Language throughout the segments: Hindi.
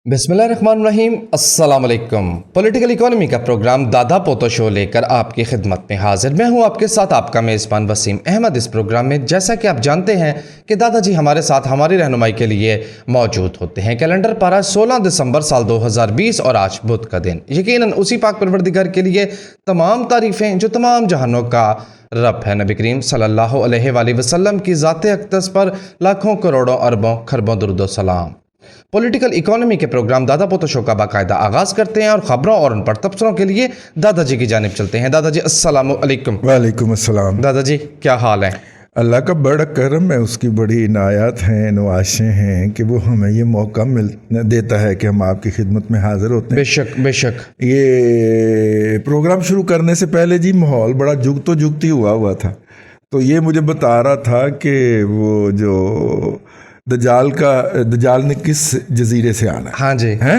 बिस्मिल्लाहिर्रहमानिर्रहीम, अस्सलाम वालेकुम। पॉलिटिकल इकोनॉमी का प्रोग्राम दादा पोतो शो लेकर आपकी खिदमत में हाजिर। मैं हूं आपके साथ आपका मेज़बान वसीम अहमद। इस प्रोग्राम में जैसा कि आप जानते हैं कि दादाजी हमारे साथ हमारी रहनुमाई के लिए मौजूद होते हैं। कैलेंडर पारा 16 दिसंबर साल 2020 और आज बुध का दिन। यकीनन उसी पाक परवरदिगार के लिए तमाम तारीफ़ें जो तमाम जहानों का रब है। नबी करीम सल्लल्लाहु अलैहि वसल्लम की ज़ात अक़दस पर लाखों करोड़ों अरबों खरबों दुरूद सलाम। पॉलिटिकल इकोनॉमी के प्रोग्राम दादा पोतो शो का बाकायदा आगाज़ करते हैं और ख़बरों और उन पर तबसरों के लिए दादाजी की जानिब चलते हैं। दादाजी अस्सलाम वालेकुम। वालेकुम अस्सलाम। दादाजी क्या हाल है? अल्लाह का बड़ा करम है, उसकी बड़ी इनायत हैं, नवाशें हैं कि वो हमें ये मौका देता है कि हम आपकी खिदमत में हाज़िर होते हैं। बेशक बेशक। ये प्रोग्राम शुरू करने से पहले जी माहौल बड़ा जुगती हुआ था, तो ये मुझे बता रहा था कि वो जो दजाल ने किस जजीरे से आना है। हाँ जी हैं,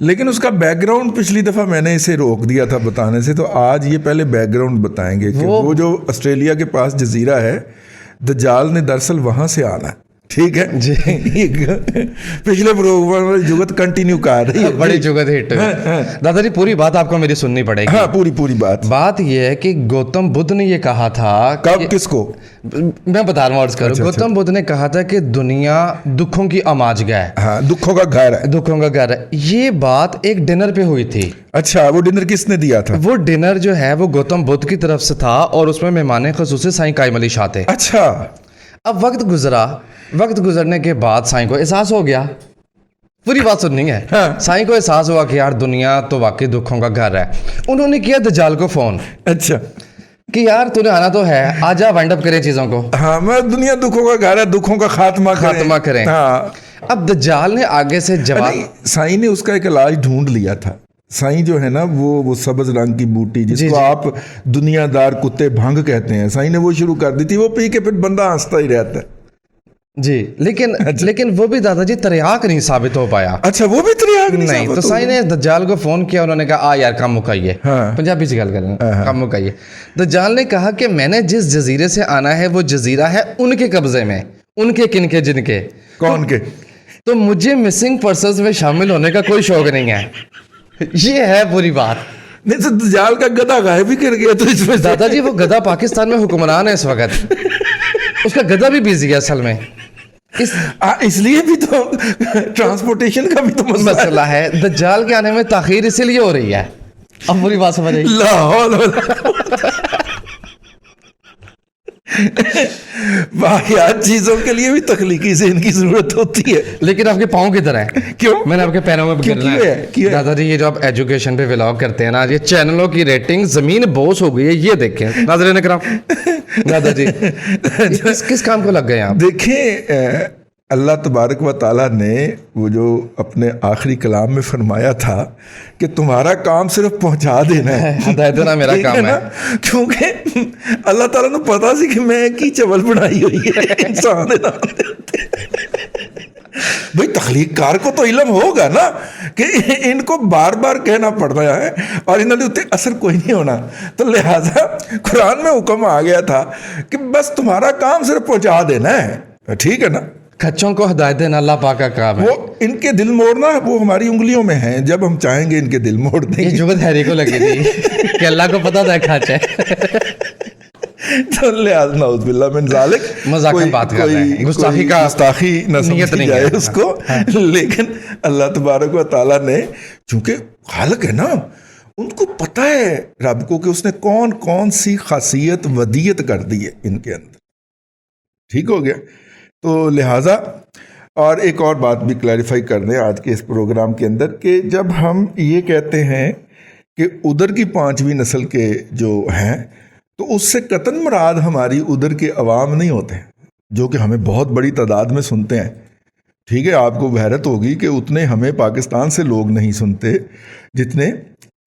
लेकिन उसका बैकग्राउंड पिछली दफ़ा मैंने इसे रोक दिया था बताने से, तो आज ये पहले बैकग्राउंड बताएंगे कि वो जो ऑस्ट्रेलिया के पास जजीरा है, दजाल ने दरअसल वहाँ से आना है। ठीक है जी। पिछले प्रोग्राम में जुगत कंटिन्यू कर रही है, बड़ी जुगत हिट। दादाजी पूरी बात आपको मेरी सुननी पड़ेगी। हाँ, पूरी बात यह है कि गौतम बुद्ध ने ये कहा था। कब, किसको? मैं बता रहा हूँ अर्ज करूँ। गौतम बुद्ध ने कहा था कि दुनिया दुखों की अमाजगा है। हाँ, दुखों का घर है। दुखों का घर है। ये बात एक डिनर पे हुई थी। अच्छा, वो डिनर किसने दिया था? वो डिनर जो है वो गौतम बुद्ध की तरफ से था और उसमें मेहमान ख़ुसूसी साईं कायम अली शाह थे। अच्छा। अब वक्त गुजरने के बाद साईं को एहसास हो गया, पूरी बात सुननी है। हाँ। साईं को एहसास हुआ कि यार दुनिया तो वाकई दुखों का घर है। उन्होंने किया दज्जाल को फोन। अच्छा, कि यार तूने आना तो है, आजा वाइंड अप करें चीजों को। हाँ, मैं दुनिया दुखों का घर है, दुखों का खात्मा करें। हाँ। अब दज्जाल ने आगे से जवाब, साईं ने उसका एक इलाज ढूंढ लिया था। साईं जो है ना वो सब्ज रंग की बूटी जिसको आप दुनियादार कुत्ते भंग कहते हैं, साईं ने वो शुरू कर दी थी। वो पी के फिर बंदा हंसता ही रहता है जी। लेकिन वो भी दादाजी तरियाक नहीं साबित हो पाया। अच्छा, वो भी तरियाक नहीं। तो साईं ने दज्जाल को फोन किया, उन्होंने कहा आ यार काम मुकाइए। हाँ। पंजाबी से गल करें, काम मुकाइए। दज्जाल ने कहा कि मैंने जिस जजीरे से आना है वो जजीरा है उनके कब्जे में। उनके किनके जिनके? कौन के? तो मुझे मिसिंग पर्सन्स में शामिल होने का कोई शौक नहीं है। ये है पूरी बात। नहीं तो दज्जाल का गधा गायब भी कर गया, तो इसमें दादाजी वो गधा पाकिस्तान में हुक्मरान है इस वक्त। उसका गधा भी बिजी है असल में। इसलिए भी तो ट्रांसपोर्टेशन का भी तो मसला है। दज्जाल के आने में ताखीर इसीलिए हो रही है। अब पूरी बात समझ आई। वाहियात चीजों के लिए भी तख्लीकी से इनकी जरूरत होती है। लेकिन आपके पाँव किधर है? क्यों? मैंने आपके पैरों में गिरना है। दादाजी ये जो आप एजुकेशन पे व्लॉग करते हैं ना, ये चैनलों की रेटिंग जमीन बोस हो गई है। ये देखें नाज़रीन इकराम, दादाजी किस काम को लग गए आप? देखें, अल्लाह तबारक व ताला ने वो जो अपने आखिरी कलाम में फरमाया था कि तुम्हारा काम सिर्फ पहुंचा देना है, हिदायत देना मेरा काम है। क्योंकि अल्लाह ताला ने पता सी कि मैं की चवल बनाई हुई है इंसान दे नाम भाई तख्लीक कार को तो इल्म होगा ना कि इनको बार बार कहना पड़ रहा है और इन्होंने उतने असर कोई नहीं होना। तो लिहाजा कुरान में हुक्म आ गया था कि बस तुम्हारा काम सिर्फ पहुंचा देना है। ठीक है ना? खच्चों को हिदायत देना अल्लाह पाक का काम है। वो इनके दिल मोड़ना वो हमारी उंगलियों में है, जब हम चाहेंगे इनके दिल मोड़ देंगे। ये जुगत हैरी को लगी थी कि अल्लाह को पता था खाचा है। तो लिहाज नाउज़ुबिल्लाह मिन ज़ालिक, मज़ाकन बात कर रहे हैं, गुस्ताखी न समझी जाए उसको। लेकिन अल्लाह तबारक व ताला ने, चूंकि खालिक है ना, उनको पता है रब को कि उसने कौन कौन सी खासियत वदीयत कर दी है इनके अंदर। ठीक हो गया? तो लिहाजा और एक और बात भी क्लैरिफाई कर दें आज के इस प्रोग्राम के अंदर कि जब हम ये कहते हैं कि उधर की 5वीं नस्ल के जो हैं, तो उससे कतन मुराद हमारी उधर के अवाम नहीं होते जो कि हमें बहुत बड़ी तादाद में सुनते हैं। ठीक है, आपको हैरत होगी कि उतने हमें पाकिस्तान से लोग नहीं सुनते जितने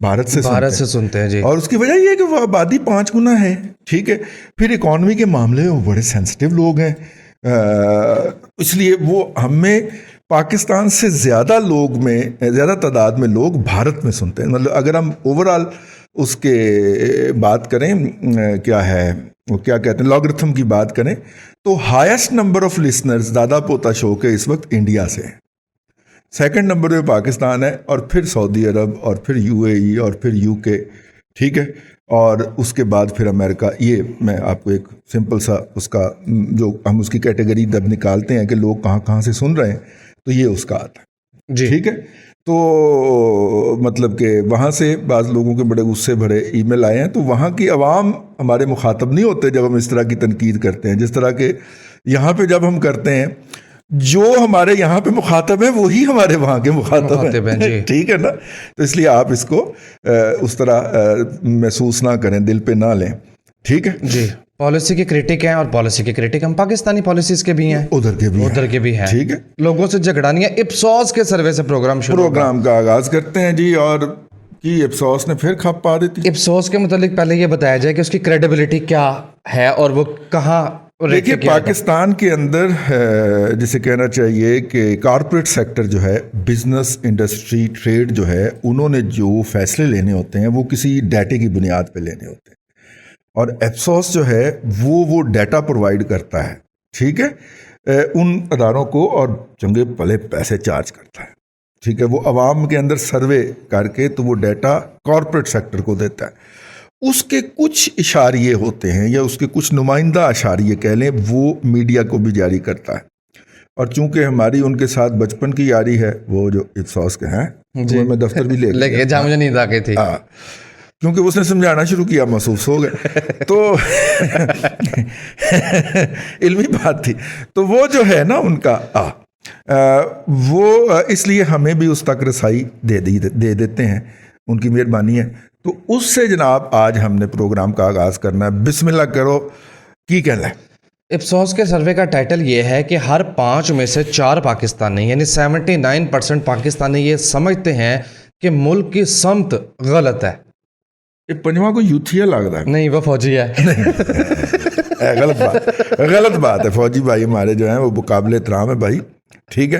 भारत से सुनते हैं जी। और उसकी वजह यह है कि वो आबादी 5 गुना है। ठीक है, फिर इकॉनमी के मामले में वो बड़े सेंसिटिव लोग हैं, इसलिए वो हमें पाकिस्तान से ज़्यादा तादाद में लोग भारत में सुनते हैं। मतलब अगर हम ओवरऑल उसके बात करें, क्या है वो क्या कहते हैं, लॉगरिथम की बात करें, तो हाईएस्ट नंबर ऑफ लिसनर्स दादा पोता शो के इस वक्त इंडिया से हैं। सेकंड नंबर पे पाकिस्तान है, और फिर सऊदी अरब, और फिर यूएई, और फिर यूके, ठीक है, और उसके बाद फिर अमेरिका। ये मैं आपको एक सिंपल सा उसका जो हम उसकी कैटेगरी जब निकालते हैं कि लोग कहाँ कहाँ से सुन रहे हैं, तो ये उसका आता है जी। ठीक है। तो मतलब कि वहाँ से बाज़ लोगों के बड़े गुस्से भरे ईमेल आए हैं, तो वहाँ की आवाम हमारे मुखातब नहीं होते जब हम इस तरह की तनकीद करते हैं, जिस तरह के यहाँ पे जब हम करते हैं। जो हमारे यहाँ पे मुखातब है वही हमारे वहाँ के मुखातब हैं, ठीक है ना। तो इसलिए आप इसको उस तरह महसूस ना करें, दिल पे ना लें, ठीक है जी। पॉलिसी के क्रिटिक हैं, और पॉलिसी के क्रिटिक हम पाकिस्तानी पॉलिसीज के भी हैं, उधर के भी हैं, ठीक है। लोगों से झगड़ा नहीं है। इप्सॉस के सर्वे से प्रोग्राम का आगाज करते हैं जी, और कि इप्सॉस ने फिर खप पा दी थी। इप्सॉस के मुतालिक पहले ये बताया जाए कि उसकी क्रेडिबिलिटी क्या है और वो कहाँ। देखिए, पाकिस्तान के अंदर जिसे कहना चाहिए कि कॉरपोरेट सेक्टर जो है, बिजनेस, इंडस्ट्री, ट्रेड जो है, उन्होंने जो फैसले लेने होते हैं वो किसी डाटे की बुनियाद पे लेने होते हैं, और इप्सॉस जो है वो डाटा प्रोवाइड करता है, ठीक है, उन अदारों को, और चंगे भले पैसे चार्ज करता है, ठीक है। वो आवाम के अंदर सर्वे करके तो वो डाटा कॉरपोरेट सेक्टर को देता है। उसके कुछ इशारिये होते हैं, या उसके कुछ नुमाइंदा इशारिये कह लें, वो मीडिया को भी जारी करता है। और चूंकि हमारी उनके साथ बचपन की यारी है, वो जो इप्सॉस के हैं, तो मैं दफ्तर भी ले जहाँ मुझे नींद आ गई थी, क्योंकि उसने समझाना शुरू किया, महसूस हो गए तो इल्मी बात थी। तो वो जो है ना उनका वो इसलिए हमें भी उस तक रसाई दे देते हैं, उनकी मेहरबानी है। तो उससे जनाब आज हमने प्रोग्राम का आगाज़ करना है। बिस्मिल्लाह करो, की कहना है। इप्सॉस के सर्वे का टाइटल ये है कि हर 5 में से 4 पाकिस्तानी, यानी 79% पाकिस्तानी ये समझते हैं कि मुल्क की समत गलत है। ये पंजवा को यूथिया लगता है, नहीं वो फौजी है। गलत बात है। फौजी भाई हमारे जो हैं वो मुकाबले एहतराम है भाई, ठीक है,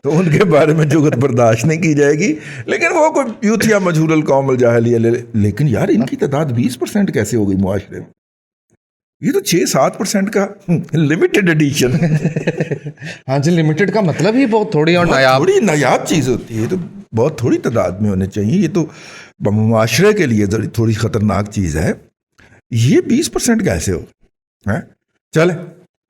तो उनके बारे में जुगत बर्दाश्त नहीं की जाएगी। लेकिन वो कोई यूथिया मजहूरल कौमल जाहिलिया लेकिन यार इनकी तादाद 20% कैसे हो गई मुआशरे में? ये तो 6-7% का लिमिटेड एडिशन। हाँ जी, लिमिटेड का मतलब ही बहुत थोड़ी और नायाब चीज़ होती है, तो बहुत थोड़ी तादाद में होने चाहिए। ये तो मुआशरे के लिए थोड़ी ख़तरनाक चीज़ है। ये 20% कैसे हो? चले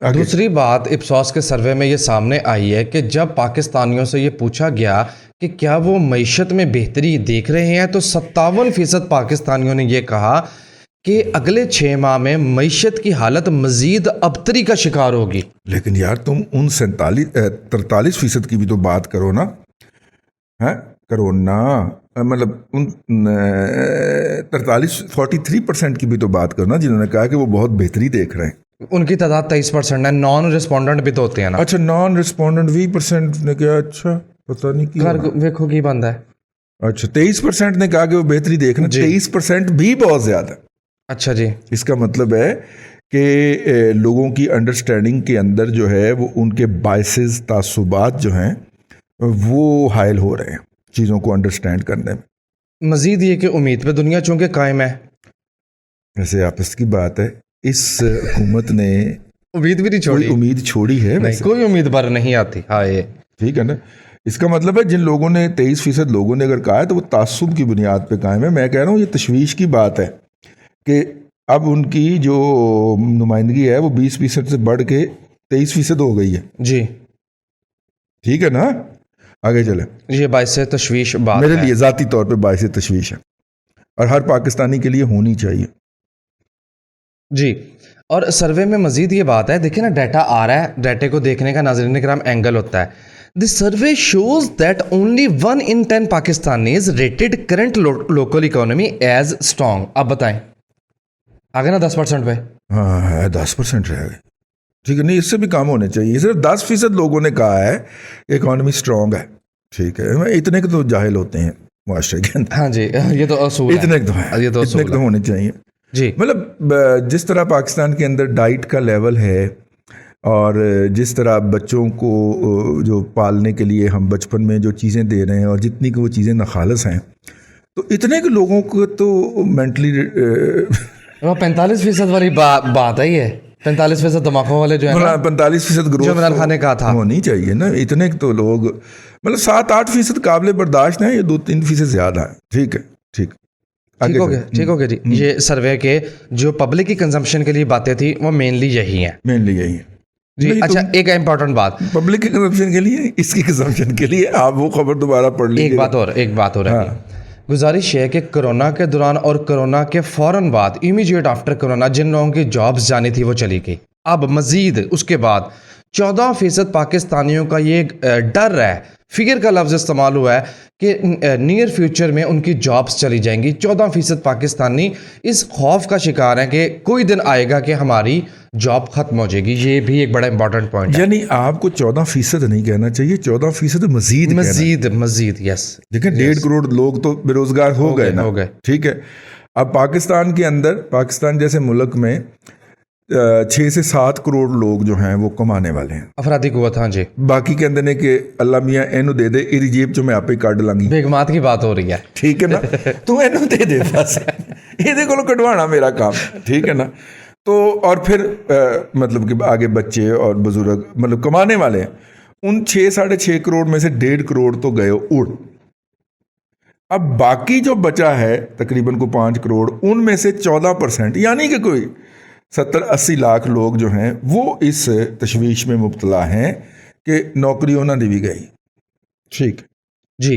दूसरी बात, इप्सॉस के सर्वे में ये सामने आई है कि जब पाकिस्तानियों से ये पूछा गया कि क्या वो मईशत में बेहतरी देख रहे हैं, तो 57% पाकिस्तानियों ने ये कहा कि अगले 6 माह में मईशत की हालत मजीद अबतरी का शिकार होगी। लेकिन यार तुम उन 43% की भी तो बात करो ना, है करो ना, मतलब उन 43% की भी तो बात करो ना जिन्होंने कहा कि वो बहुत बेहतरी देख रहे हैं। उनकी तादाद 23% है। नॉन रिस्पोंडेंट भी तो होते हैं ना। अच्छा, नॉन रिस्पोंडेंट 20% ने कहा, अच्छा पता नहीं क्यों, देखो की बंद है। अच्छा, 23% ने कहा कि वो बेहतरी देख रहे हैं। 23% भी बहुत ज्यादा। अच्छा जी, इसका मतलब है कि लोगों की अंडरस्टैंडिंग के अंदर जो है वो उनके बायसेस, तासुबात जो हैं वो हायल हो रहे हैं चीज़ों को अंडरस्टैंड करने में। मजीद ये कि उम्मीद पे दुनिया चूंकि कायम है। वैसे आपस की बात है, इस हुकूमत ने उम्मीद भी नहीं छोड़ी, उम्मीद छोड़ी है नहीं, कोई उम्मीद पर नहीं आती। हाँ, ये ठीक है ना। इसका मतलब है जिन लोगों ने 23% लोगों ने अगर कहा है तो वो तासुब की बुनियाद पे कायम है। मैं कह रहा हूँ ये तशवीश की बात है कि अब उनकी जो नुमाइंदगी है वो 20% से बढ़ के 23% हो गई है जी, ठीक है ना। आगे चले। ये बाइस तशवीश बात मेरे लिए ज़ाती तौर पे बाइस तशवीश है, और हर पाकिस्तानी के लिए होनी चाहिए जी। और सर्वे में मजीद ये बात है, देखिए ना, डाटा आ रहा है, डाटे को देखने का नाज़रीन किराम एंगल होता है। The survey shows that only 1 in 10 Pakistanis rated current local economy as strong. अब बताएं, आगे ना 10% पे। हाँ है, 10% रह गए, ठीक है। नहीं, इससे भी कम होने चाहिए। सिर्फ 10% लोगों ने कहा है इकोनॉमी स्ट्रॉन्ग है, ठीक है। इतने के तो जाहिल होते हैं मुआशरे के अंदर। हाँ जी, ये तो असूल इतने तो है, इतने तो होने चाहिए जी। मतलब जिस तरह पाकिस्तान के अंदर डाइट का लेवल है, और जिस तरह बच्चों को जो पालने के लिए हम बचपन में जो चीज़ें दे रहे हैं, और जितनी कि वो चीज़ें नाखालस हैं, तो इतने के लोगों को तो मेंटली 45% वाली बात है ये। 45% धमाकों वाले जो है ना, 45% जो ग्रोथ इमरान खान ने कहा था। होनी चाहिए ना। इतने तो लोग मतलब 7-8% काबिल बर्दाश्त है, ये 2-3% ज्यादा है। ठीक है, ठीक ठीक हो गया, ठीक हो गया जी। ये सर्वे के जो पब्लिक की कंजम्पशन के लिए बातें थी वो मेनली यही हैं मेनली यही है जी। नहीं, अच्छा, एक इम्पॉर्टेंट बात, पब्लिक के कंजम्पशन के लिए, इसकी कंजम्पशन के लिए आप वो खबर दोबारा पढ़ लीजिए। एक बात और है, गुजारिश है कि कोरोना के दौरान और कोरोना के फौरन बाद, इमीडिएट आफ्टर कोरोना, जिन लोगों की जॉब्स जानी थी वो चली गई। अब मजीद उसके बाद 14% पाकिस्तानियों का ये डर है, फिगर का लफ्ज़ इस्तेमाल हुआ है कि नियर फ्यूचर में उनकी जॉब्स चली जाएंगी। 14% पाकिस्तानी इस खौफ का शिकार हैं कि कोई दिन आएगा कि हमारी जॉब खत्म हो जाएगी। ये भी एक बड़ा इंपॉर्टेंट पॉइंट है। यानी आपको 14% नहीं कहना चाहिए, 14% मजीद यस। देखिए 1.5 करोड़ लोग तो बेरोजगार हो गए ना, हो गए। ठीक है। अब पाकिस्तान के अंदर, पाकिस्तान जैसे मुल्क में 6 से 7 करोड़ लोग जो हैं वो कमाने वाले हैं, अफरादी कुव्वत। हाँ जी। बाकी कहते ने कि अल्लाह मियाँ एनू दे दे, इरी जेब चो मैं आपे कढ़ लांगी। बेगमात की बात हो रही है, ठीक है ना, तू एनू दे दे बस, ਇਹਦੇ ਕੋਲੋਂ कढ़वाना मेरा काम, ठीक है ना। तो और फिर मतलब कि आगे बच्चे और बुजुर्ग मतलब कमाने वाले हैं, उन 6-6.5 करोड़ में से 1.5 करोड़ तो गए उड़। अब बाकी जो बचा है तकरीबन को 5 करोड़, उनमें से 14% यानी कि कोई 70-80 लाख लोग जो हैं वो इस तशवीश में मुब्तला हैं कि नौकरी उन्होंने भी गई। ठीक जी।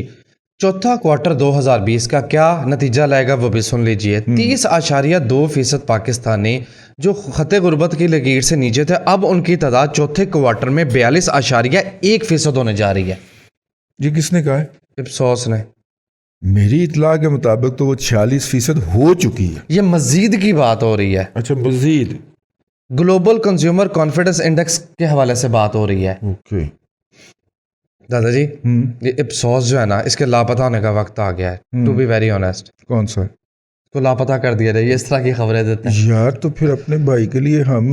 चौथा क्वार्टर 2020 का क्या नतीजा लाएगा वो भी सुन लीजिए। 30.2% पाकिस्तानी जो खते गुर्बत की लकीर से नीचे थे, अब उनकी तादाद चौथे क्वार्टर में 42.1% होने जा रही है। ये किसने कहा है? इप्सोस ने। मेरी इतला के मुताबिक तो वो 46% हो चुकी है। ये मजीद की बात हो रही है। अच्छा, मजीद ग्लोबल कंज्यूमर कॉन्फिडेंस इंडेक्स के हवाले से बात हो रही है। ओके दादाजी, ये इप्सोस जो है ना, इसके लापता होने का वक्त आ गया है। To be very honest. कौन सा? तो लापता कर दिया जाए, इस तरह की खबरें देते हैं यार। तो फिर अपने भाई के लिए हम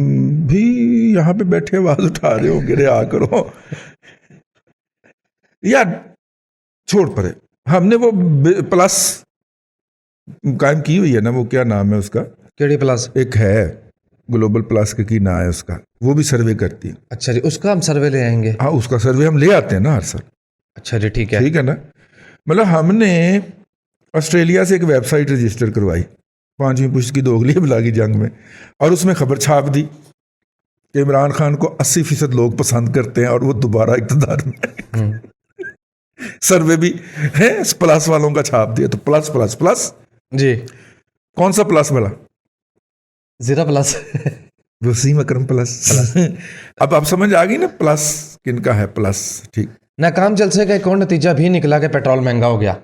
भी यहाँ पे बैठे आवाज उठा रहे होंगे, रे आ करो यार। छोड़ पड़े, हमने वो प्लस कायम की हुई है ना, वो क्या नाम है उसका? केडी प्लस एक है ग्लोबल प्लस के की ना है उसका, वो भी सर्वे करती है। अच्छा जी, उसका हम सर्वे ले आएंगे। हाँ, उसका सर्वे हम ले आते हैं ना हर साल। अच्छा जी, ठीक है। ठीक है ना। मतलब हमने ऑस्ट्रेलिया से एक वेबसाइट रजिस्टर करवाई 5वीं पुश्त की दोगली बला की जंग में, और उसमें खबर छाप दी कि इमरान खान को 80% लोग पसंद करते हैं और वो दोबारा इक़्तिदार में सर्वे भी है प्लस वालों का छाप दिया। तो प्लस प्लस प्लस जी। कौन सा प्लस वाला? जीरा प्लस वसीम अकरम प्लस अब आप समझ आ गई ना प्लस किनका है प्लस। ठीक। नाकाम जलसे का एक और नतीजा भी निकला कि पेट्रोल महंगा हो गया।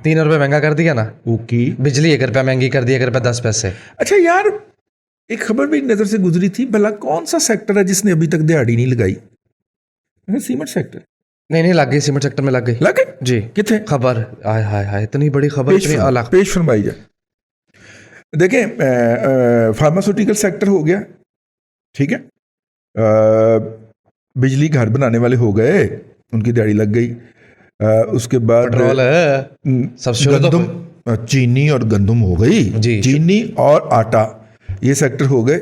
3 रुपए महंगा कर दिया ना। ओके। बिजली 1 रुपया महंगी कर दी, 1 रुपया 10 पैसे। अच्छा यार, एक खबर भी नजर से गुजरी थी, भला कौन सा सेक्टर है जिसने अभी तक दिहाड़ी नहीं लगाई? Cement sector. नहीं लग गई, सीमेंट सेक्टर में लग गई जी। कितने खबर, हाय हाय हाय, इतनी बड़ी खबर, इतनी अलग। पेश फरमाई जाए। देखें, फार्मास्यूटिकल सेक्टर हो गया, ठीक है। बिजली घर बनाने वाले हो गए, उनकी दिहाड़ी लग गई। उसके बाद पेट्रोल गंदम, चीनी और गंदम हो गई जी। चीनी और आटा ये सेक्टर हो गए।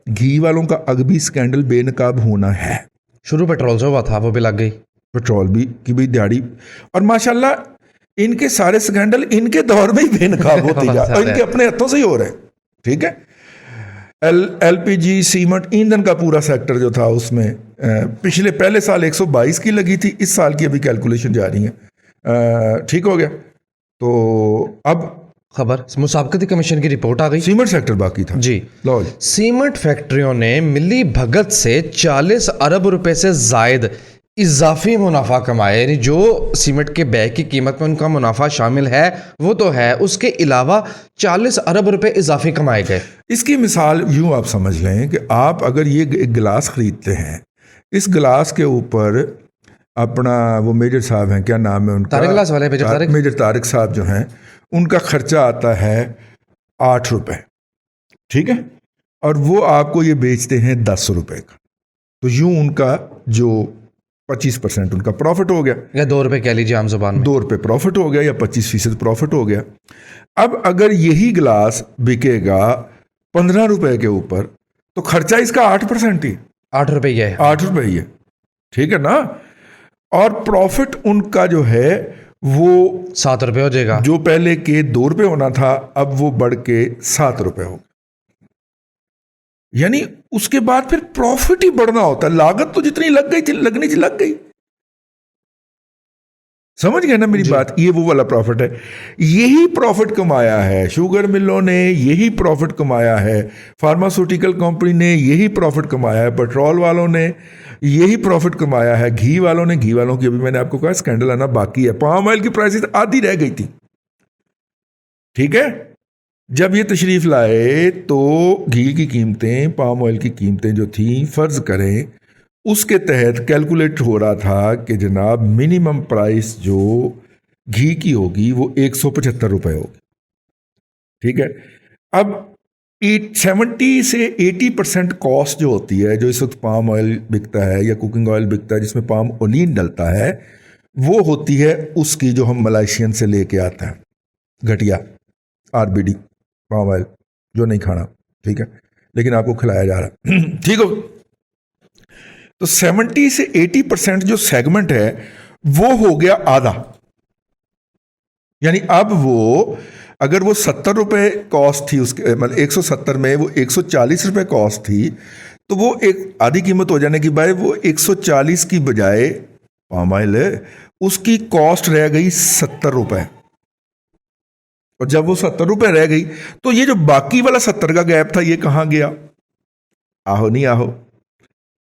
घी वालों का अगबी स्कैंडल बेनकाब होना है। शुरू पेट्रोल से हुआ था, वो भी लग गई। पेट्रोल भी की भी दिहाड़ी, और माशाल्लाह इनके सारे स्कैंडल इनके दौर में ही बेनकाब होती जा और इनके अपने हाथों से ही हो रहे हैं। ठीक है। LPG सीमेंट ईंधन का पूरा सेक्टर जो था उसमें पिछले पहले साल 122 की लगी थी, इस साल की अभी कैलकुलेशन जा रही है। ठीक हो गया। तो अब खबर मुसाबकती कमीशन की रिपोर्ट आ गई। सीमेंट सेक्टर बाकी था जी। लो, सीमेंट फैक्ट्रियों ने मिली भगत से 40 अरब रुपए से जायद इजाफी मुनाफा कमाया। यानी जो सीमेंट के बैग की कीमत में उनका मुनाफा शामिल है वो तो है, उसके अलावा 40 अरब रुपए इजाफी कमाए गए। इसकी मिसाल यूं आप समझ लें कि आप अगर ये एक गिलास खरीदते हैं, इस गिलास के ऊपर अपना वो मेजर साहब हैं, क्या नाम है उनका? तारिक गिलास वाले मेजर तारिक साहब जो हैं, उनका खर्चा आता है 8 रुपए। ठीक है। और वो आपको ये बेचते हैं 10 रुपए का, तो यूं उनका जो 25% उनका प्रॉफिट हो गया, या 2 रुपए कह लीजिए आम जुबान में, 2 रुपए प्रॉफिट हो गया या 25% प्रॉफिट हो गया। अब अगर यही गिलास बिकेगा 15 रुपए के ऊपर, तो खर्चा इसका 8% ही, 8 रुपए है, 8 रुपए ही है, ठीक है ना। और प्रॉफिट उनका जो है वो 7 रुपए हो जाएगा, जो पहले के 2 रुपए होना था अब वो बढ़ के 7 रुपए हो गया। यानी उसके बाद फिर प्रॉफिट ही बढ़ना होता है, लागत तो जितनी लग गई थी लगनी थी लग गई। समझ गए ना मेरी बात, ये वो वाला प्रॉफिट है। यही प्रॉफिट कमाया है शुगर मिलों ने, यही प्रॉफिट कमाया है फार्मास्यूटिकल कंपनी ने, यही प्रॉफिट कमाया है पेट्रोल वालों ने, यही प्रॉफिट कमाया है घी वालों ने। घी वालों की अभी मैंने आपको कहा स्कैंडल आना बाकी है, पाम ऑयल की प्राइसेस आधी रह गई थी, ठीक है। जब ये तशरीफ लाए तो घी की कीमतें, पाम ऑयल की कीमतें जो थी, फर्ज करें उसके तहत कैलकुलेट हो रहा था कि जनाब मिनिमम प्राइस जो घी की होगी वो 175 रुपए होगी, ठीक है। अब 70 से 80% कॉस्ट जो होती है, जो इस वक्त पाम ऑयल बिकता है या कुकिंग ऑयल बिकता है जिसमें पाम ओलिन डलता है, वो होती है उसकी जो हम मलेशियन से लेके आते हैं, घटिया RBD पाम ऑयल, जो नहीं खाना, ठीक है, लेकिन आपको खिलाया जा रहा है, ठीक हो। तो 70 से 80% जो सेगमेंट है वो हो गया आधा। यानी अब वो अगर वो 70 रुपए कॉस्ट थी उसके, मतलब 170 में वो 140 रुपए कॉस्ट थी, तो वो एक आधी कीमत हो जाने की बजाय वो 140 की बजाय पाम ऑयल उसकी कॉस्ट रह गई 70 रुपए। और जब वो 70 रुपए रह गई तो ये जो बाकी वाला 70 का गैप था ये कहाँ गया? आहो नहीं आहो,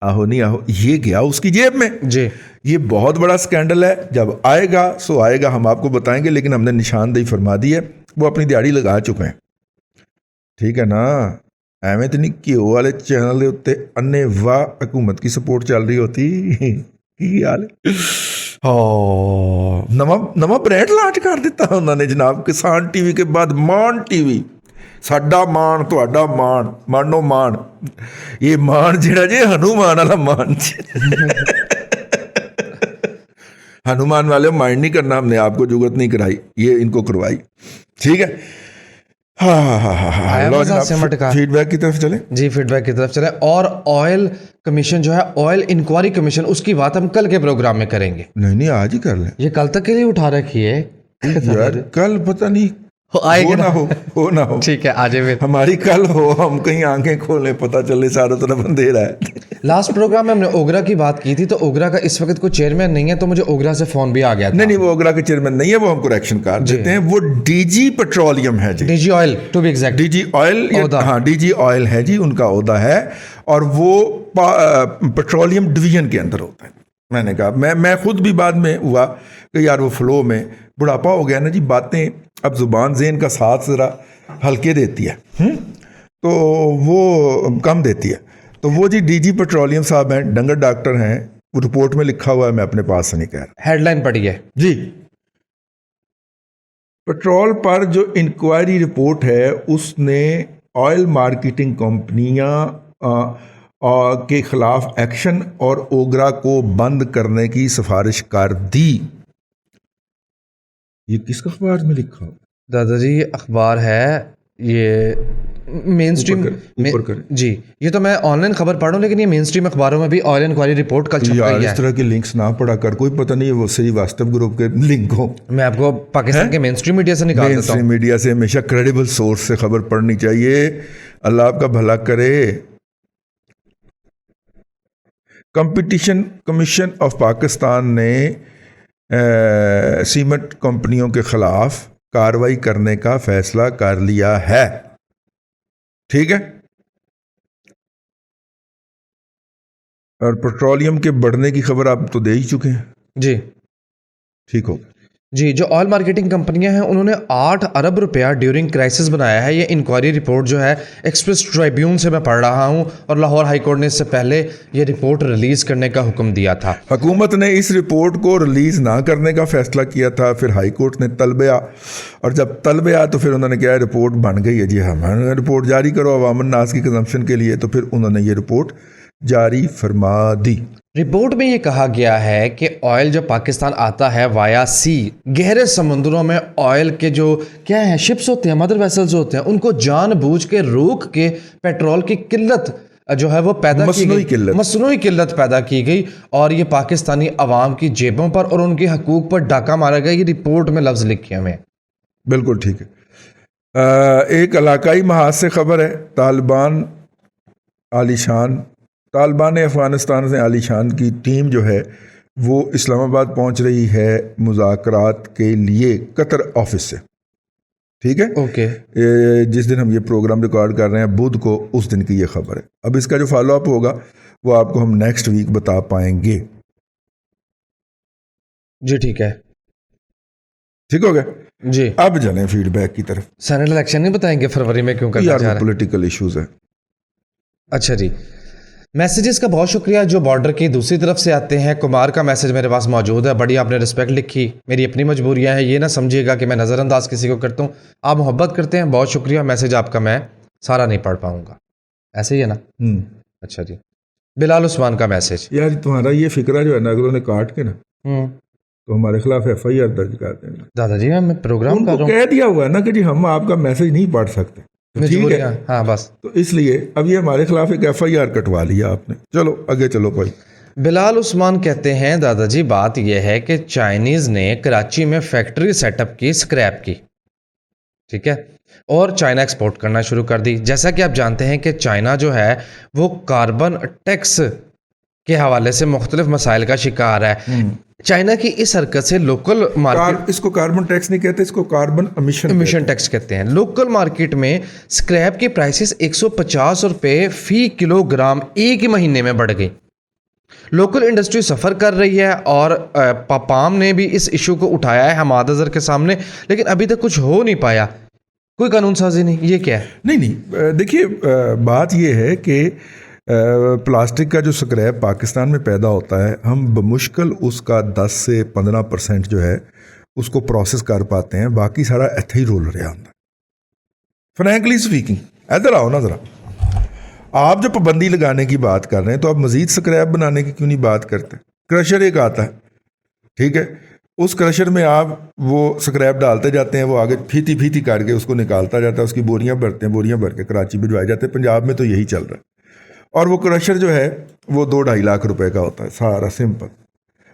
आहो नहीं आहो, ये गया उसकी जेब में जी। ये बहुत बड़ा स्कैंडल है। जब आएगा सो आएगा, हम आपको बताएंगे, लेकिन हमने निशानदेही फरमा दी है, वो अपनी दिहाड़ी लगा चुके हैं, ठीक है ना। एवें तो नहीं घ्यो वाले चैनल के उत्ते अन्ने वाह हुकूमत की सपोर्ट चल रही होती की हाल नवा ब्रांड लॉन्च कर दिता उन्होंने जनाब, किसान टीवी के बाद मान टीवी, साडा मान तुहाडा मान, मानो मान, ये मान जिहड़ा जे हनुमान वाला मान हनुमान वाले माइंड नहीं करना, हमने आपको जरूरत नहीं कराई, ये इनको करवाई, ठीक है। फीडबैक की तरफ चले जी, फीडबैक की तरफ चले। और ऑयल कमीशन जो है, ऑयल इंक्वायरी कमीशन, उसकी बात हम कल के प्रोग्राम में करेंगे। नहीं आज ही कर लें, ये कल तक के लिए उठा रखी है यार, कल पता नहीं आएगा ना हो, ठीक है, आज हमारी कल हो, हम कहीं आंखें खोलें, पता चले चारों तरफ अंधेरा है। लास्ट प्रोग्राम में हमने ओगरा की बात की थी, तो ओगरा का इस वक्त कोई चेयरमैन नहीं है, तो मुझे ओगरा से फोन भी आ गया था। नहीं वो ओगरा के चेयरमैन नहीं है, वो हम करेक्शन कर देते हैं, वो DG पेट्रोलियम है जी, DG oil to be exact, DG oil, हाँ DG ऑयल है जी, उनका ओहदा है, और वो पेट्रोलियम डिवीजन के अंदर होता है। मैंने कहा मैं खुद भी बाद में हुआ कि यार वो फ्लो में बुढ़ापा हो गया ना जी, बातें अब जुबान ज़ेन का साथ ज़रा हल्के देती है, तो वो कम देती है। तो वो जी DG पेट्रोलियम साहब हैं, डंगर डॉक्टर हैं, वो रिपोर्ट में लिखा हुआ है, मैं अपने पास से नहीं कह रहा, हेडलाइन पढ़ी है जी। पेट्रोल पर जो इंक्वायरी रिपोर्ट है उसने ऑयल मार्केटिंग कंपनियां के खिलाफ एक्शन और ओगरा को बंद करने की सिफारिश कर दी। ये किस अखबार में लिखा? दादाजी अखबार है ये, मेन स्ट्रीम जी, ये तो मैं ऑनलाइन खबर पढ़ रहा हूँ, लेकिन ये मेन स्ट्रीम अखबारों में भी ऑयल इंक्वायरी रिपोर्ट कल छप गई है। इस तरह के लिंक्स ना पढ़ा कर, कोई पता नहीं है वो श्रीवास्तव ग्रुप के लिंक हो। मैं आपको पाकिस्तान के मेन स्ट्रीम मीडिया से निकाल देता हूं। मेन स्ट्रीम मीडिया से हमेशा क्रेडिबल सोर्स से खबर पढ़नी चाहिए। अल्लाह आपका भला करे। कंपटीशन कमीशन ऑफ पाकिस्तान ने सीमेंट कंपनियों के खिलाफ कार्रवाई करने का फैसला कर लिया है, ठीक है। और पेट्रोलियम के बढ़ने की खबर आप तो दे ही चुके हैं जी, ठीक हो जी। जो ऑयल मार्केटिंग कंपनियां हैं उन्होंने 8 अरब रुपया ड्यूरिंग क्राइसिस बनाया है। ये इंक्वायरी रिपोर्ट जो है एक्सप्रेस ट्रिब्यून से मैं पढ़ रहा हूं, और लाहौर हाई कोर्ट ने इससे पहले ये रिपोर्ट रिलीज करने का हुक्म दिया था। हुकूमत ने इस रिपोर्ट को रिलीज ना करने का फैसला किया था, फिर हाई कोर्ट ने तलब आया, और जब तलब आया तो फिर उन्होंने कहा रिपोर्ट बन गई है जी, हमारे रिपोर्ट जारी करो अवामन नास की कंजम्पशन के लिए। तो फिर उन्होंने ये रिपोर्ट जारी फरमा दी। रिपोर्ट में ये कहा गया है कि ऑयल जो पाकिस्तान आता है वाया सी, गहरे समुद्रों में ऑयल के जो क्या है शिप्स होते हैं, मदर वेसल्स होते हैं, उनको जानबूझ के रोक के पेट्रोल की किल्लत जो है वो पैदा की गई, मसनूई किल्लत पैदा की गई, और ये पाकिस्तानी अवाम की जेबों पर और उनके हकूक पर डाका मारा गया। ये रिपोर्ट में लफ्ज़ लिखे हमें। बिल्कुल ठीक है। एक इलाकाई महाज से खबर है, तालिबान अफ़गानिस्तान से आलीशान की टीम जो है वो इस्लामाबाद पहुंच रही है मुज़ाकरात के लिए कतर ऑफिस से। ठीक है, ओके। जिस दिन हम ये प्रोग्राम रिकॉर्ड कर रहे हैं बुध को, उस दिन की ये खबर है। अब इसका जो फॉलो अप होगा वो आपको हम नेक्स्ट वीक बता पाएंगे। जी ठीक है, ठीक हो गया जी। अब चलें फीडबैक की तरफ। सेनेट इलेक्शन नहीं बताएंगे फरवरी में क्यों करना चाह रहे हैं? पॉलिटिकल इश्यूज है। अच्छा जी, मैसेजेस का बहुत शुक्रिया जो बॉर्डर की दूसरी तरफ से आते हैं। कुमार का मैसेज मेरे पास मौजूद है, बड़ी आपने रिस्पेक्ट लिखी। मेरी अपनी मजबूरियां हैं, ये ना समझिएगा कि मैं नज़रअंदाज किसी को करता हूँ। आप मोहब्बत करते हैं, बहुत शुक्रिया। मैसेज आपका मैं सारा नहीं पढ़ पाऊंगा, ऐसे ही है ना? अच्छा जी। बिलाल उस्मान का मैसेज, यार तुम्हारा ये फिक्रा जो है ना, अगर उन्हें काट के ना तो हमारे खिलाफ FIR दर्ज कर देना। दादाजी मैं प्रोग्राम कर रहा हूँ, कह दिया हुआ है ना कि जी हम आपका मैसेज नहीं पढ़ सकते, तो ठीक है। हाँ बस, तो इसलिए अब ये हमारे खिलाफ एक FIR कटवा लिया आपने। चलो आगे चलो भाई। बिलाल उस्मान कहते हैं दादाजी बात यह है कि चाइनीज़ ने कराची में फैक्ट्री सेटअप की स्क्रैप की, ठीक है, और चाइना एक्सपोर्ट करना शुरू कर दी। जैसा कि आप जानते हैं कि चाइना जो है वो कार्बन टैक्स के हवाले से मुख्तलिफ मसाइल का शिकार है। चाइना की इस हरकत से लोकल मार्केट, इसको कार्बन टैक्स नहीं कहते, इसको कार्बन एमिशन टैक्स कहते हैं। लोकल मार्केट में स्क्रैप की प्राइसेस 150 रुपये फी किलोग्राम एक ही महीने में बढ़ गई। लोकल इंडस्ट्री सफ़र कर रही है और पापाम ने भी इस इशू को उठाया है हमाद अज़हर के सामने, लेकिन अभी तक कुछ हो नहीं पाया, कोई कानून साजी नहीं। ये क्या है? नहीं, देखिए बात ये है कि प्लास्टिक का जो स्क्रैप पाकिस्तान में पैदा होता है, हम बमुश्किल उसका 10 से 15% जो है उसको प्रोसेस कर पाते हैं, बाकी सारा ऐसे ही रोल रहा होता है। फ्रैंकली स्पीकिंग, इधर आओ ना ज़रा, आप जो पाबंदी लगाने की बात कर रहे हैं तो आप मज़ीद स्क्रैप बनाने की क्यों नहीं बात करते? क्रशर एक आता है, ठीक है, उस क्रशर में आप वो स्क्रैप डालते जाते हैं, वो आगे फीती फीती करके उसको निकालता जाता है, उसकी बोरियां भरते हैं, बोरियां भर के कराची भिजवाए जाते हैं। पंजाब में तो यही चल रहा है। और वो क्रशर जो है वो 2-2.5 लाख रुपए का होता है, सारा सिंपल।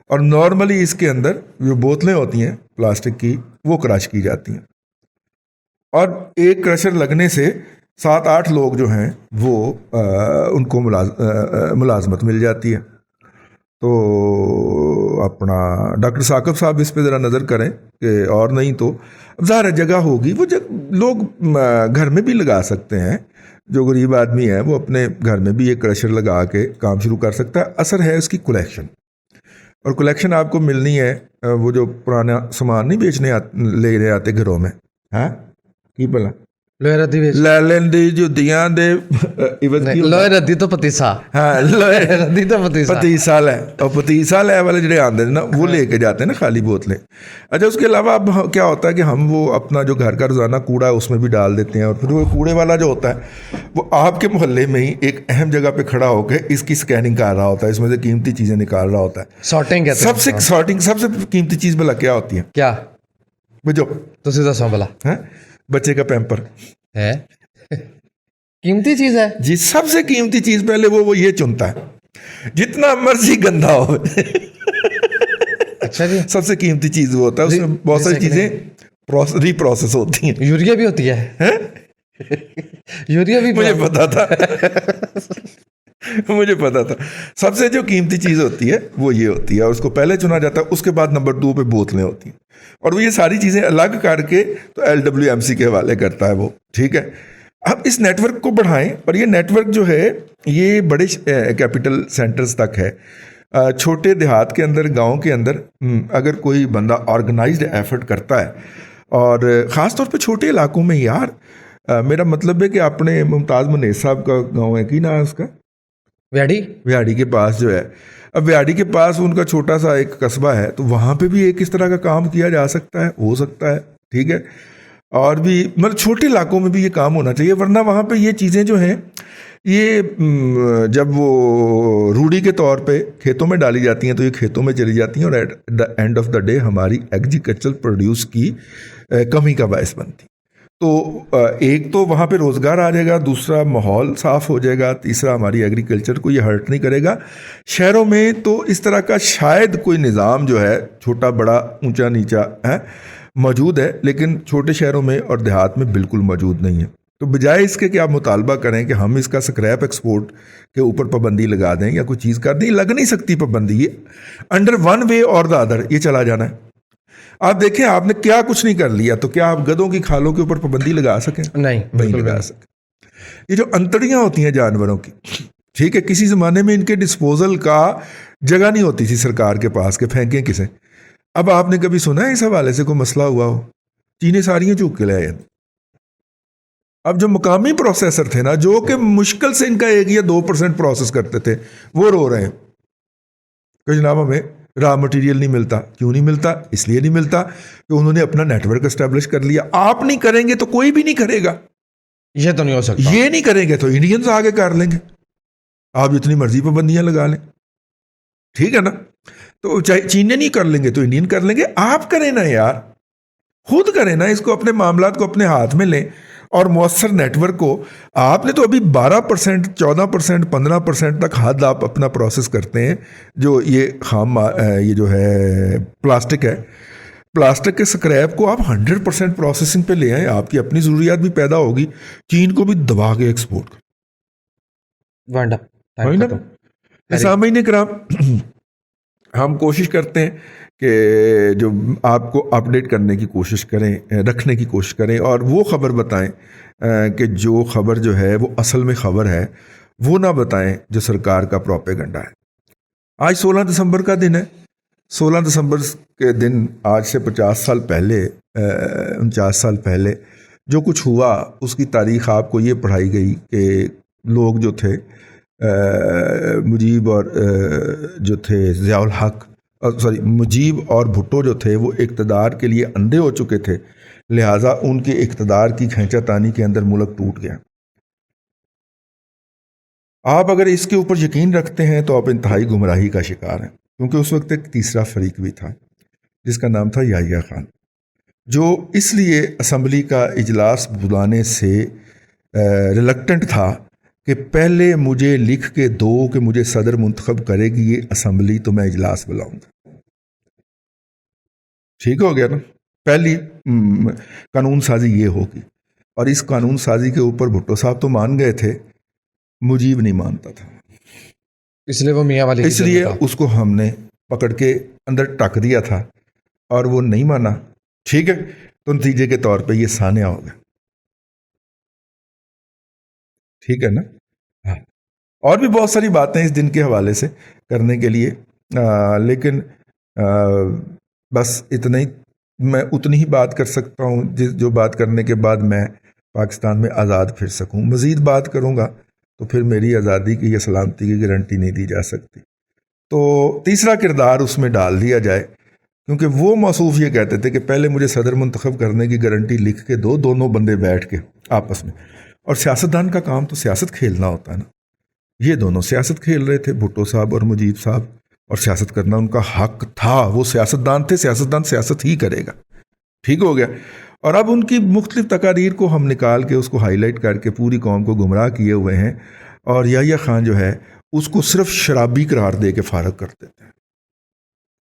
और नॉर्मली इसके अंदर जो बोतलें होती हैं प्लास्टिक की वो क्रश की जाती हैं, और एक क्रशर लगने से 7-8 लोग जो हैं वो उनको मुलाजमत मिल जाती है। तो अपना डॉक्टर साकिब साहब इस पे ज़रा नज़र करें कि, और नहीं तो ज़ाहिर जगह होगी वो लोग घर में भी लगा सकते हैं। जो गरीब आदमी है वो अपने घर में भी एक क्रशर लगा के काम शुरू कर सकता है। असर है उसकी कलेक्शन, और कलेक्शन आपको मिलनी है वो जो पुराना सामान नहीं बेचने लेने आते घरों में, हाँ की भला लैलेंदी जुदियां दे लोहरदी तो पतीसा, हाँ लोहरदी तो पतीसा है, और पतीसा ले वाले जो आते हैं ना वो लेके जाते हैं ना खाली बोतलें। अच्छा, उसके अलावा अब क्या होता है कि हम वो अपना जो घर का रोज़ाना कूड़ा है उसमें भी डाल देते हैं, और फिर वो कूड़े वाला जो होता है वो आपके मोहल्ले में ही एक अहम जगह पे खड़ा होकर इसकी स्कैनिंग कर रहा होता है, इसमें से कीमती चीज़ें निकाल रहा होता है। सॉर्टिंग सबसे कीमती चीज़ भला क्या होती है? क्या बुझो तो सीधा सौ भला है, बच्चे का पैम्पर है कीमती चीज है जी। सबसे कीमती चीज पहले वो ये चुनता है, जितना मर्जी गंदा हो। अच्छा जी, सबसे कीमती चीज वो होता है, उसमें बहुत सारी चीजें रीप्रोसेस होती हैं। यूरिया भी होती है? यूरिया भी मुझे पता था मुझे पता था। सबसे जो कीमती चीज़ होती है वो ये होती है, और उसको पहले चुना जाता है। उसके बाद नंबर 2 पे बोतलें होती हैं, और वो ये सारी चीज़ें अलग करके तो LWMC के हवाले करता है वो, ठीक है। अब इस नेटवर्क को बढ़ाएं, और ये नेटवर्क जो है ये बड़े कैपिटल सेंटर्स तक है। छोटे देहात के अंदर, गाँव के अंदर अगर कोई बंदा ऑर्गेनाइज्ड एफर्ट करता है, और ख़ास तौर पे छोटे इलाकों में यार, मेरा मतलब है कि अपने मुमताज़ मुनीर साहब का गाँव है, कि ना है उसका, व्याड़ी के पास जो है, अब व्याड़ी के पास उनका छोटा सा एक कस्बा है, तो वहाँ पे भी एक इस तरह का काम किया जा सकता है, हो सकता है, ठीक है। और भी मतलब छोटे इलाकों में भी ये काम होना चाहिए, वरना वहाँ पे ये चीज़ें जो हैं ये जब वो रूढ़ी के तौर पे खेतों में डाली जाती हैं तो ये खेतों में चली जाती हैं और at the end of the day हमारी एग्रीकल्चरल प्रोड्यूस की कमी का बायस बनती। तो एक तो वहाँ पे रोज़गार आ जाएगा, दूसरा माहौल साफ़ हो जाएगा, तीसरा हमारी एग्रीकल्चर को ये हर्ट नहीं करेगा। शहरों में तो इस तरह का शायद कोई निज़ाम जो है छोटा बड़ा ऊंचा नीचा है मौजूद है, लेकिन छोटे शहरों में और देहात में बिल्कुल मौजूद नहीं है। तो बजाय इसके कि आप मुतालबा करें कि हम इसका स्क्रैप एक्सपोर्ट के ऊपर पाबंदी लगा दें या कोई चीज़ कर दें, लग नहीं सकती पाबंदी, ये अंडर वन वे और द अदर ये चला जाना है। आप देखें आपने क्या कुछ नहीं कर लिया, तो क्या आप गधों की खालों के ऊपर पाबंदी लगा सकें? नहीं लगा सकें। ये जो अंतड़ियां होती हैं जानवरों की, ठीक है, किसी ज़माने में इनके डिस्पोजल का जगह नहीं होती थी सरकार के पास के फेंकें किसे। अब आपने कभी सुना है इस हवाले से कोई मसला हुआ हो? चीनें सारियां चूक के ले आए। अब जो मुकामी प्रोसेसर थे ना, जो कि मुश्किल से इनका 1 या 2% प्रोसेस करते थे, वो रो रहे हैं कि जनाब हमें रॉ मटेरियल नहीं मिलता। क्यों नहीं मिलता? इसलिए नहीं मिलता कि उन्होंने अपना नेटवर्क एस्टेब्लिश कर लिया। आप नहीं करेंगे तो कोई भी नहीं करेगा। ये तो नहीं हो सकता। ये नहीं करेंगे तो इंडियंस आगे कर लेंगे। आप जितनी मर्जी पाबंदियां लगा लें, ठीक है ना। तो चाहे चीनी नहीं कर लेंगे तो इंडियन कर लेंगे। आप करें ना यार, खुद करें ना, इसको अपने मामलात को अपने हाथ में लें और मौसर नेटवर्क को। आपने तो अभी 12%, 14%, 15% तक हद आप अपना प्रोसेस करते हैं। जो ये ये जो है प्लास्टिक है, प्लास्टिक के स्क्रैप को आप 100% प्रोसेसिंग पे ले आए, आपकी अपनी ज़रूरियात भी पैदा होगी, चीन को भी दबा के एक्सपोर्ट कर। सामईन किराम, हम कोशिश करते हैं कि जो आपको अपडेट करने की कोशिश करें, रखने की कोशिश करें और वो ख़बर बताएं कि जो ख़बर जो है वो असल में ख़बर है, वो ना बताएं जो सरकार का प्रोपेगेंडा है। आज 16 दिसंबर का दिन है। 16 दिसंबर के दिन आज से 50 साल पहले, 49 साल पहले जो कुछ हुआ उसकी तारीख़ आपको ये पढ़ाई गई कि लोग जो थे मुजीब और जो थे ज़ियाउल हक, मुजीब और भुट्टो जो थे वो इक़्तिदार के लिए अंधे हो चुके थे, लिहाजा उनके इक़्तिदार की खींचातानी के अंदर मुल्क टूट गया। आप अगर इसके ऊपर यकीन रखते हैं तो आप इंतहाई गुमराही का शिकार हैं, क्योंकि उस वक्त एक तीसरा फरीक भी था जिसका नाम था याहिया खान, जो इसलिए असम्बली का इजलास बुलाने से रिलक्टेंट था कि पहले मुझे लिख के दो कि मुझे सदर मुंतखब करेगी ये असम्बली तो मैं इजलास बुलाऊंगा। ठीक हो गया ना। पहली कानून साजी ये होगी, और इस कानून साजी के ऊपर भुट्टो साहब तो मान गए थे, मुजीब नहीं मानता था, इसलिए वो मियां वाली, इसलिए उसको हमने पकड़ के अंदर टक दिया था और वो नहीं माना। ठीक है, तो नतीजे के तौर पे ये सान्या हो गया। ठीक है ना। हाँ, और भी बहुत सारी बातें इस दिन के हवाले से करने के लिए, लेकिन बस इतना ही, मैं उतनी ही बात कर सकता हूँ जो बात करने के बाद मैं पाकिस्तान में आज़ाद फिर सकूँ। मज़ीद बात करूँगा तो फिर मेरी आज़ादी की या सलामती की गारंटी नहीं दी जा सकती। तो तीसरा किरदार उसमें डाल दिया जाए, क्योंकि वो मौसूफ ये कहते थे कि पहले मुझे सदर मुंतखब करने की गारंटी लिख के दो, दोनों बंदे बैठ के आपस में। और सियासतदान का काम तो सियासत खेलना होता है ना। ये दोनों सियासत खेल रहे थे, भुट्टो साहब और मुजीब साहब, और सियासत करना उनका हक था। वो सियासतदान थे, सियासतदान सियासत ही करेगा। ठीक हो गया। और अब उनकी मुख्तलिफ तकारीर को हम निकाल के उसको हाईलाइट करके पूरी कौम को गुमराह किए हुए हैं, और याहिया खान जो है उसको सिर्फ शराबी करार दे के फारग कर देते हैं।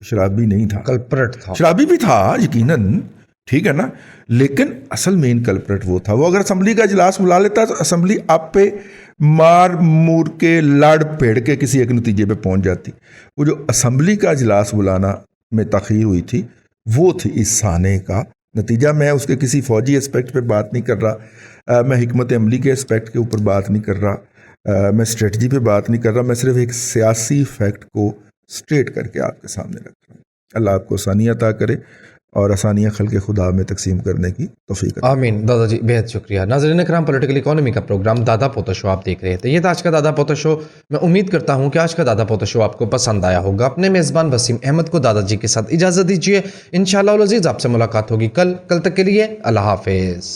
शराबी नहीं था, कल्प्रेट था। शराबी भी था यकीनन, ठीक है ना, लेकिन असल मेन कल्प्रेट वो था। वो अगर असम्बली का इजलास बुला लेता तो असम्बली आप पे मार मूर के लड़ पेड़ के किसी एक नतीजे पे पहुंच जाती। वो जो असम्बली का इजलास बुलाना में तखीर हुई थी वो थी इस साने का नतीजा। मैं उसके किसी फौजी एस्पेक्ट पे बात नहीं कर रहा, मैं हिकमत अमली के एस्पेक्ट के ऊपर बात नहीं कर रहा, मैं स्ट्रेटजी पे बात नहीं कर रहा, मैं सिर्फ एक सियासी फैक्ट को स्ट्रेट करके आपके सामने रख रहा हूँ। अल्लाह आपको आसानियाँ अता करे और आसानियाँ खल्क़े खुदा में तकसीम करने की तौफीक। आमीन। दादा जी बेहद शुक्रिया। नाज़रीन करम, पॉलिटिकल इकोनॉमी का प्रोग्राम दादा पोता शो आप देख रहे थे। ये था आज का दादा पोता शो। मैं उम्मीद करता हूँ कि आज का दादा पोता शो आपको पसंद आया होगा। अपने मेज़बान वसीम अहमद को दादाजी के साथ इजाज़त दीजिए। इंशाअल्लाह अज़ीज़ आपसे मुलाकात होगी कल तक के लिए अल्लाह हाफ़िज़।